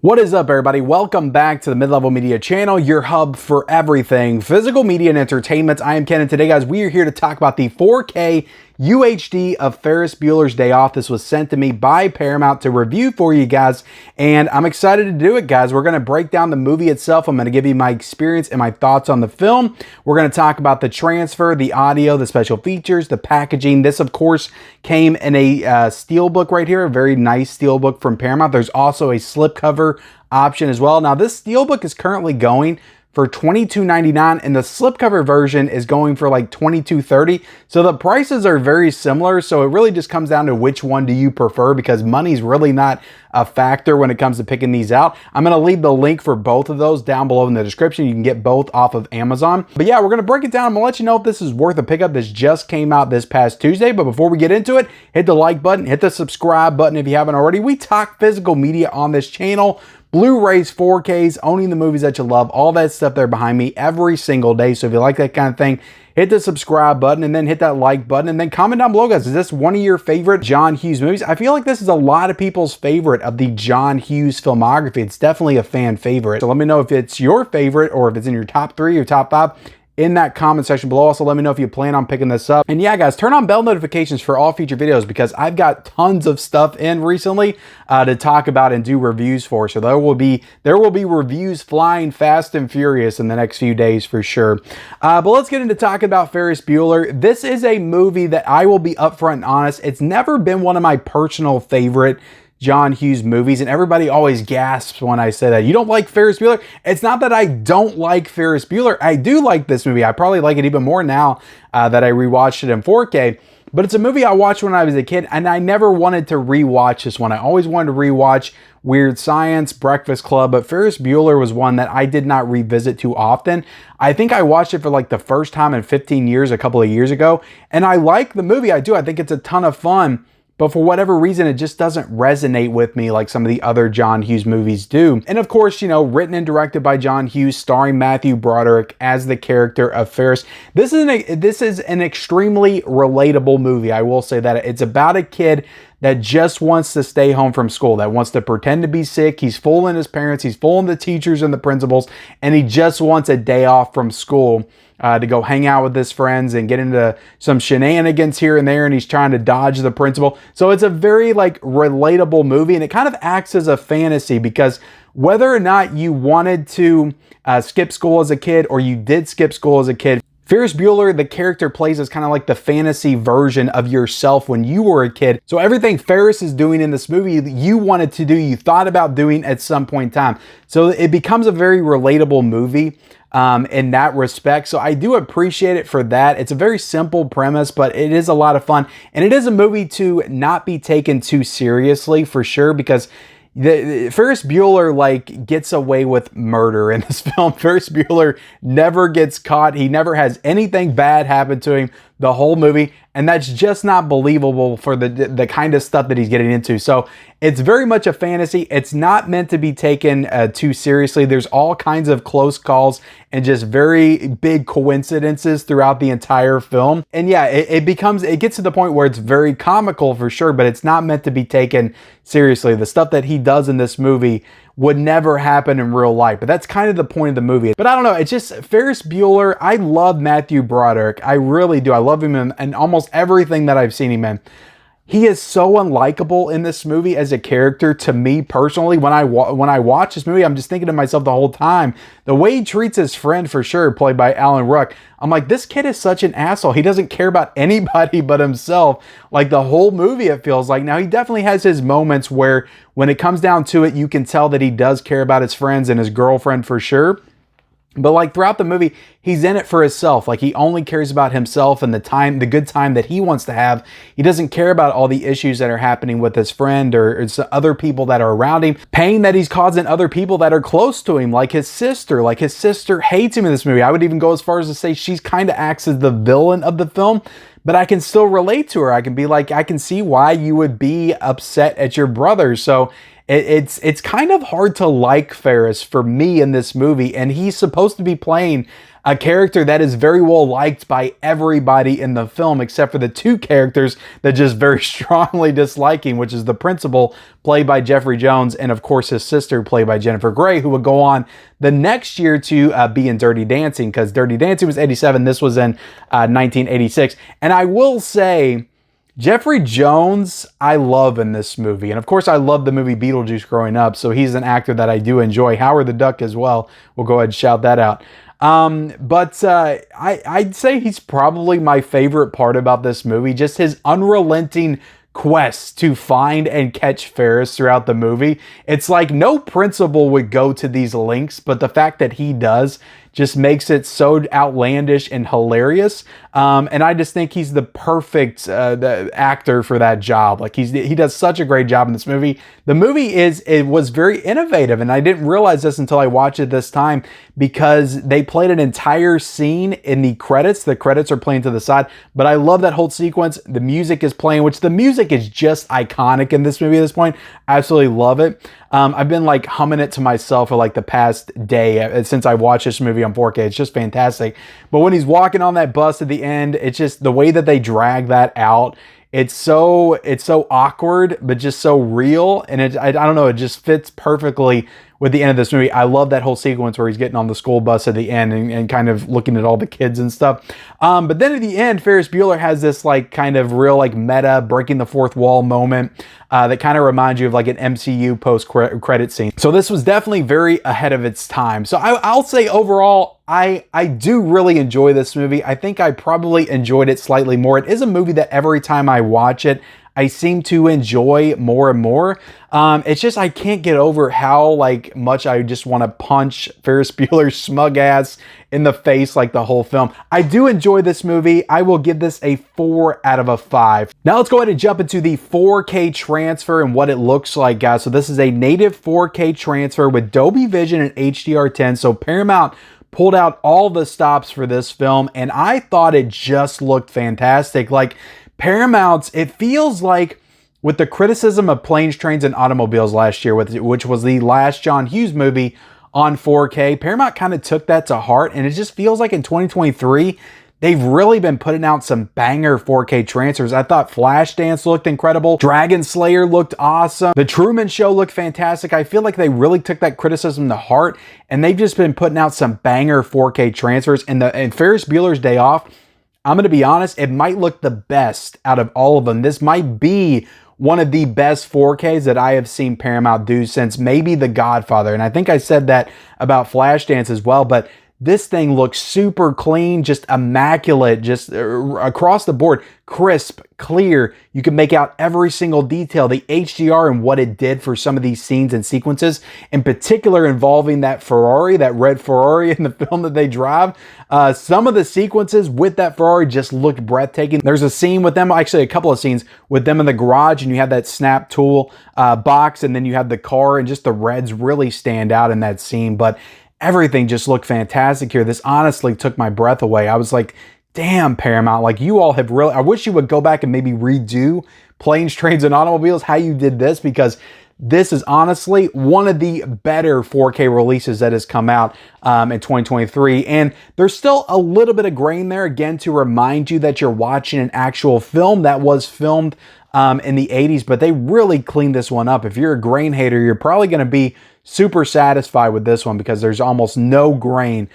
What is up, everybody? Welcome back to the Mid-Level Media channel, your hub for everything physical media and entertainment. I am Ken, and today, guys, we are here to talk about the 4K UHD of Ferris Bueller's Day Off. This was sent to me by Paramount to review for you guys, and I'm excited to do it, guys. We're going to break down the movie itself. I'm going to give you my experience and my thoughts on the film. We're going to talk about the transfer, the audio, the special features, the packaging. This, of course, came in a steelbook right here, a very nice steelbook from Paramount. There's also a slipcover option as well. Now, this steelbook is currently going for $22.99, and the slipcover version is going for like $22.30. So the prices are very similar. So it really just comes down to which one do you prefer, because money's really not a factor when it comes to picking these out. I'm going to leave the link for both of those down below in the description. You can get both off of Amazon. But yeah, we're going to break it down. I'm going to let you know if this is worth a pickup. This just came out this past Tuesday. But before we get into it, hit the like button, hit the subscribe button if you haven't already. We talk physical media on this channel. Blu-rays, 4Ks, owning the movies that you love, all that stuff there behind me every single day. So if you like that kind of thing, hit the subscribe button and then hit that like button and then comment down below, guys. Is this one of your favorite John Hughes movies? I feel like this is a lot of people's favorite of the John Hughes filmography. It's definitely a fan favorite. So let me know if it's your favorite or if it's in your top 3 or top 5. In that comment section below. Also, let me know if you plan on picking this up. And yeah, guys, turn on bell notifications for all future videos, because I've got tons of stuff in recently to talk about and do reviews for. So there will be reviews flying fast and furious in the next few days for sure. But let's get into talking about Ferris Bueller. This is a movie that I will be upfront and honest. It's never been one of my personal favorite John Hughes movies, and everybody always gasps when I say that. You don't like Ferris Bueller? It's not that I don't like Ferris Bueller. I do like this movie. I probably like it even more now that I rewatched it in 4K. But it's a movie I watched when I was a kid, and I never wanted to rewatch this one. I always wanted to rewatch Weird Science, Breakfast Club, but Ferris Bueller was one that I did not revisit too often. I think I watched it for like the first time in 15 years, a couple of years ago, and I like the movie. I do. I think it's a ton of fun. But for whatever reason, it just doesn't resonate with me like some of the other John Hughes movies do. And of course, you know, written and directed by John Hughes, starring Matthew Broderick as the character of Ferris. This is an extremely relatable movie. I will say that. It's about a kid that just wants to stay home from school, that wants to pretend to be sick. He's fooling his parents, he's fooling the teachers and the principals, and he just wants a day off from school to go hang out with his friends and get into some shenanigans here and there, and he's trying to dodge the principal. So it's a very like relatable movie, and it kind of acts as a fantasy, because whether or not you wanted to skip school as a kid or you did skip school as a kid, Ferris Bueller, the character, plays as kind of like the fantasy version of yourself when you were a kid. So everything Ferris is doing in this movie, you wanted to do, you thought about doing at some point in time. So it becomes a very relatable movie in that respect. So I do appreciate it for that. It's a very simple premise, but it is a lot of fun. And it is a movie to not be taken too seriously for sure, because Ferris Bueller like gets away with murder in this film. Ferris Bueller never gets caught. He never has anything bad happen to him the whole movie, and that's just not believable for the kind of stuff that he's getting into. So it's very much a fantasy. It's not meant to be taken too seriously. There's all kinds of close calls and just very big coincidences throughout the entire film. And yeah, it gets to the point where it's very comical for sure, but it's not meant to be taken seriously. The stuff that he does in this movie would never happen in real life, but that's kind of the point of the movie. But I don't know, it's just Ferris Bueller. I love Matthew Broderick. I really do. I love him in almost everything that I've seen him in. He is so unlikable in this movie as a character to me personally. When I watch this movie, I'm just thinking to myself the whole time, the way he treats his friend, for sure, played by Alan Ruck, I'm like, this kid is such an asshole. He doesn't care about anybody but himself. Like the whole movie, it feels like. Now, he definitely has his moments where when it comes down to it, you can tell that he does care about his friends and his girlfriend for sure. But like throughout the movie, he's in it for himself. Like he only cares about himself and the good time that he wants to have. He doesn't care about all the issues that are happening with his friend or other people that are around him. Pain that he's causing other people that are close to him, like his sister. Like his sister hates him in this movie. I would even go as far as to say she's kind of acts as the villain of the film. But I can still relate to her. I can be like, I can see why you would be upset at your brother. So it's kind of hard to like Ferris for me in this movie, and he's supposed to be playing a character that is very well liked by everybody in the film, except for the two characters that just very strongly disliking, which is the principal, played by Jeffrey Jones, and of course his sister, played by Jennifer Grey, who would go on the next year to be in Dirty Dancing, because Dirty Dancing was 87, this was in 1986. And I will say, Jeffrey Jones, I love in this movie. And of course, I love the movie Beetlejuice growing up, so he's an actor that I do enjoy. Howard the Duck as well. We'll go ahead and shout that out. I'd say he's probably my favorite part about this movie. Just his unrelenting quest to find and catch Ferris throughout the movie. It's like no principal would go to these lengths, but the fact that he does just makes it so outlandish and hilarious. And I just think he's the perfect the actor for that job. Like he does such a great job in this movie. The movie was very innovative, and I didn't realize this until I watched it this time, because they played an entire scene in the credits. The credits are playing to the side, but I love that whole sequence. The music is playing, which the music is just iconic in this movie at this point. I absolutely love it. I've been like humming it to myself for like the past day since I watched this movie on 4K. It's just fantastic. But when he's walking on that bus at the end, it's just the way that they drag that out. It's so awkward, but just so real. And I don't know, it just fits perfectly with the end of this movie. I love that whole sequence where he's getting on the school bus at the end and kind of looking at all the kids and stuff. But then at the end, Ferris Bueller has this like kind of real like meta breaking the fourth wall moment that kind of reminds you of like an MCU post-credit scene. So this was definitely very ahead of its time. So I'll say overall, I do really enjoy this movie. I think I probably enjoyed it slightly more. It is a movie that every time I watch it, I seem to enjoy more and more. It's just I can't get over how like much I just want to punch Ferris Bueller's smug ass in the face like the whole film. I do enjoy this movie. I will give this a 4 out of 5. Now let's go ahead and jump into the 4K transfer and what it looks like, guys. So this is a native 4K transfer with Dolby Vision and HDR10. So Paramount pulled out all the stops for this film, and I thought it just looked fantastic. Like Paramount's, it feels like with the criticism of Planes, Trains, and Automobiles last year, which was the last John Hughes movie on 4K, Paramount kind of took that to heart, and it just feels like in 2023, they've really been putting out some banger 4K transfers. I thought Flashdance looked incredible. Dragon Slayer looked awesome. The Truman Show looked fantastic. I feel like they really took that criticism to heart, and they've just been putting out some banger 4K transfers. And Ferris Bueller's Day Off, I'm going to be honest, it might look the best out of all of them. This might be one of the best 4Ks that I have seen Paramount do since maybe The Godfather. And I think I said that about Flashdance as well, but this thing looks super clean, just immaculate, just across the board, crisp, clear. You can make out every single detail, the HDR and what it did for some of these scenes and sequences, in particular involving that Ferrari, that red Ferrari in the film that they drive. Some of the sequences with that Ferrari just looked breathtaking. There's a scene with them, actually a couple of scenes with them in the garage, and you have that snap tool box, and then you have the car, and just the reds really stand out in that scene. But everything just looked fantastic here. This honestly took my breath away. I was like, damn, Paramount, like you all have really, I wish you would go back and maybe redo Planes, Trains, and Automobiles, how you did this, because this is honestly one of the better 4K releases that has come out in 2023. And there's still a little bit of grain there, again, to remind you that you're watching an actual film that was filmed in the 80s, but they really cleaned this one up. If you're a grain hater, you're probably going to be super satisfied with this one, because there's almost no grain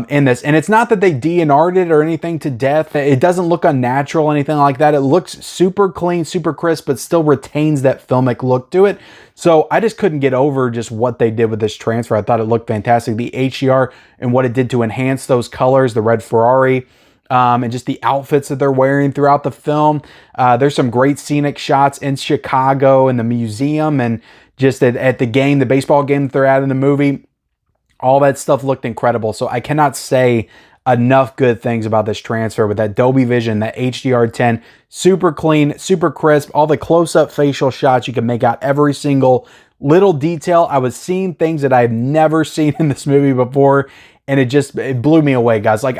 in this. And it's not that they DNR'd it or anything to death. It doesn't look unnatural or anything like that. It looks super clean, super crisp, but still retains that filmic look to it. So I just couldn't get over just what they did with this transfer. I thought it looked fantastic. The HDR and what it did to enhance those colors, the red Ferrari, and just the outfits that they're wearing throughout the film. There's some great scenic shots in Chicago and the museum, and just at the game, the baseball game that they're at in the movie. All that stuff looked incredible. So I cannot say enough good things about this transfer with that Dolby Vision, that HDR10, super clean, super crisp, all the close-up facial shots. You can make out every single little detail. I was seeing things that I've never seen in this movie before, and it blew me away, guys. Like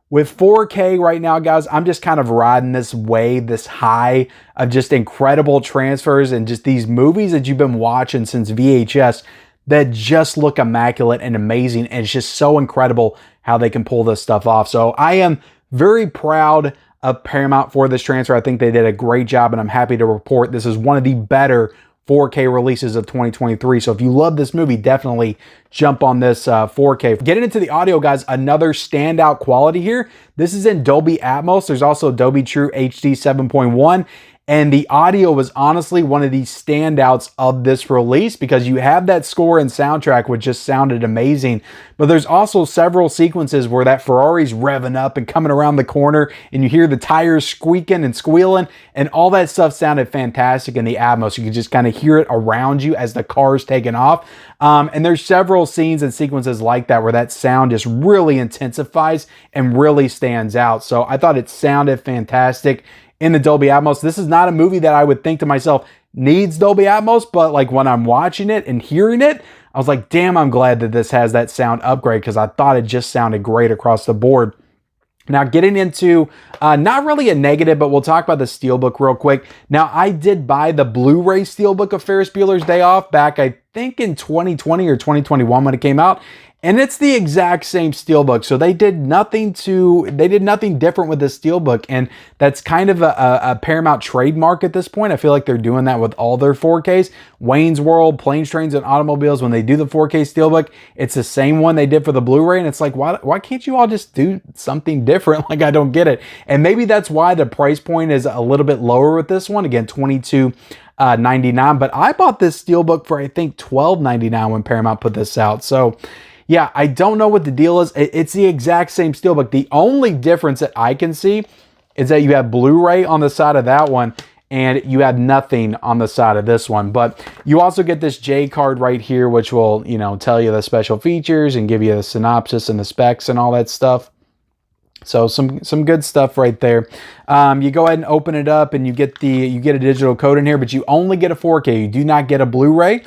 with 4K right now, guys, I'm just kind of riding this wave, this high of just incredible transfers and just these movies that you've been watching since VHS that just look immaculate and amazing. And it's just so incredible how they can pull this stuff off. So I am very proud of Paramount for this transfer. I think they did a great job, and I'm happy to report this is one of the better 4K releases of 2023. So if you love this movie, definitely jump on this 4K. Getting into the audio, guys, another standout quality here. This is in Dolby Atmos. There's also Dolby True HD 7.1. And the audio was honestly one of the standouts of this release because you have that score and soundtrack, which just sounded amazing. But there's also several sequences where that Ferrari's revving up and coming around the corner, and you hear the tires squeaking and squealing, and all that stuff sounded fantastic in the Atmos. You can just kind of hear it around you as the car's taking off. And there's several scenes and sequences like that where that sound just really intensifies and really stands out. So I thought it sounded fantastic in the Dolby Atmos. This is not a movie that I would think to myself needs Dolby Atmos, but like when I'm watching it and hearing it, I was like, damn, I'm glad that this has that sound upgrade because I thought it just sounded great across the board. Now getting into, not really a negative, but we'll talk about the Steelbook real quick. Now I did buy the Blu-ray Steelbook of Ferris Bueller's Day Off back, I think in 2020 or 2021 when it came out. And it's the exact same Steelbook. So they did nothing different with this Steelbook. And that's kind of a Paramount trademark at this point. I feel like they're doing that with all their 4Ks. Wayne's World, Planes, Trains, and Automobiles, when they do the 4K Steelbook, it's the same one they did for the Blu-ray. And it's like, why can't you all just do something different? Like, I don't get it. And maybe that's why the price point is a little bit lower with this one. Again, $22.99. But I bought this Steelbook for, I think, $12.99 when Paramount put this out. So yeah, I don't know what the deal is. It's the exact same Steelbook. The only difference that I can see is that you have Blu-ray on the side of that one and you have nothing on the side of this one. But you also get this J card right here, which will, you know, tell you the special features and give you the synopsis and the specs and all that stuff. So some good stuff right there. You go ahead and open it up and you get a digital code in here, but you only get a 4K. You do not get a Blu-ray.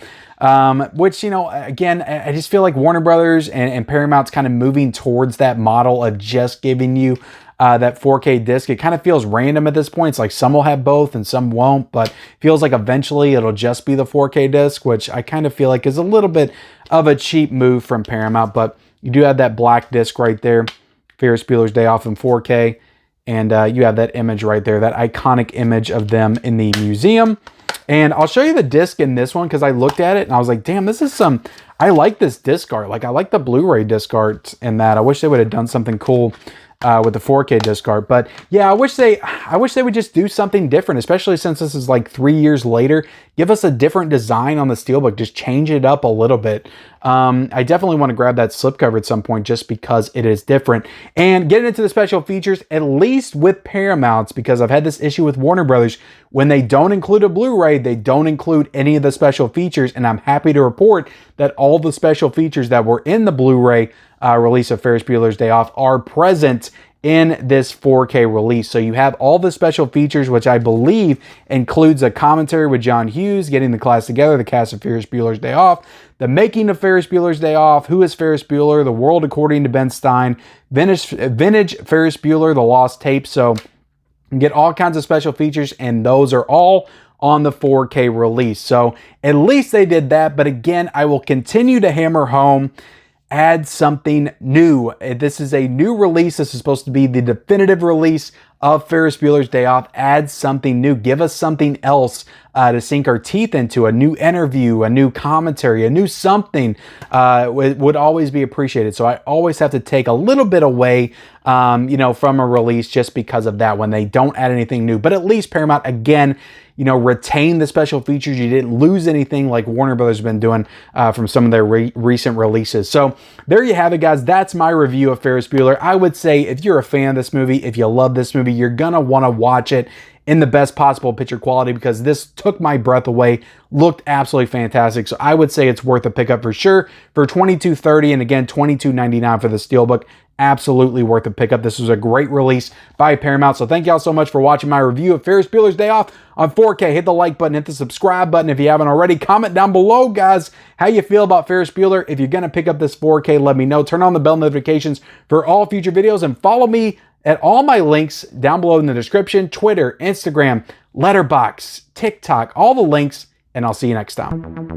Which, you know, again, I just feel like Warner Brothers and Paramount's kind of moving towards that model of just giving you that 4K disc. It kind of feels random at this point. It's like some will have both and some won't, but feels like eventually it'll just be the 4K disc, which I kind of feel like is a little bit of a cheap move from Paramount. But you do have that black disc right there, Ferris Bueller's Day Off in 4K, and you have that image right there, that iconic image of them in the museum. And I'll show you the disc in this one because I looked at it and I was like, damn, this is some, I like this disc art. Like, I like the Blu-ray disc art in that. I wish they would have done something cool with the 4K disc art. But yeah, I wish they would just do something different, especially since this is like 3 years later. Give us a different design on the Steelbook. Just change it up a little bit. I definitely want to grab that slipcover at some point just because it is different. And getting into the special features, at least with Paramount's, because I've had this issue with Warner Brothers, when they don't include a Blu-ray, they don't include any of the special features. And I'm happy to report that all the special features that were in the Blu-ray release of Ferris Bueller's Day Off are present in this 4K release. So you have all the special features, which I believe includes a commentary with John Hughes, getting the class together, the cast of Ferris Bueller's Day Off, the making of Ferris Bueller's Day Off, who is Ferris Bueller, the world according to Ben Stein, vintage Ferris Bueller, the lost tape. So you can get all kinds of special features, and those are all on the 4K release. So at least they did that. But again, I will continue to hammer home, add something new. This is a new release. This is supposed to be the definitive release of Ferris Bueller's Day Off. Add something new. Give us something else to sink our teeth into. A new interview, a new commentary, a new something would always be appreciated. So I always have to take a little bit away, you know, from a release just because of that when they don't add anything new. But at least Paramount, again, you know, retain the special features. You didn't lose anything like Warner Brothers has been doing from some of their recent releases. So there you have it, guys. That's my review of Ferris Bueller. I would say if you're a fan of this movie, if you love this movie, you're gonna want to watch it in the best possible picture quality because this took my breath away. Looked absolutely fantastic. So I would say it's worth a pickup for sure for $22.30, and again $22.99 for the Steelbook. Absolutely worth a pickup. This was a great release by Paramount. So thank y'all so much for watching my review of Ferris Bueller's Day Off on 4K. Hit the like button, hit the subscribe button if you haven't already. Comment down below, guys, how you feel about Ferris Bueller. If you're going to pick up this 4K, let me know. Turn on the bell notifications for all future videos and follow me at all my links down below in the description. Twitter, Instagram, Letterboxd, TikTok, all the links and I'll see you next time.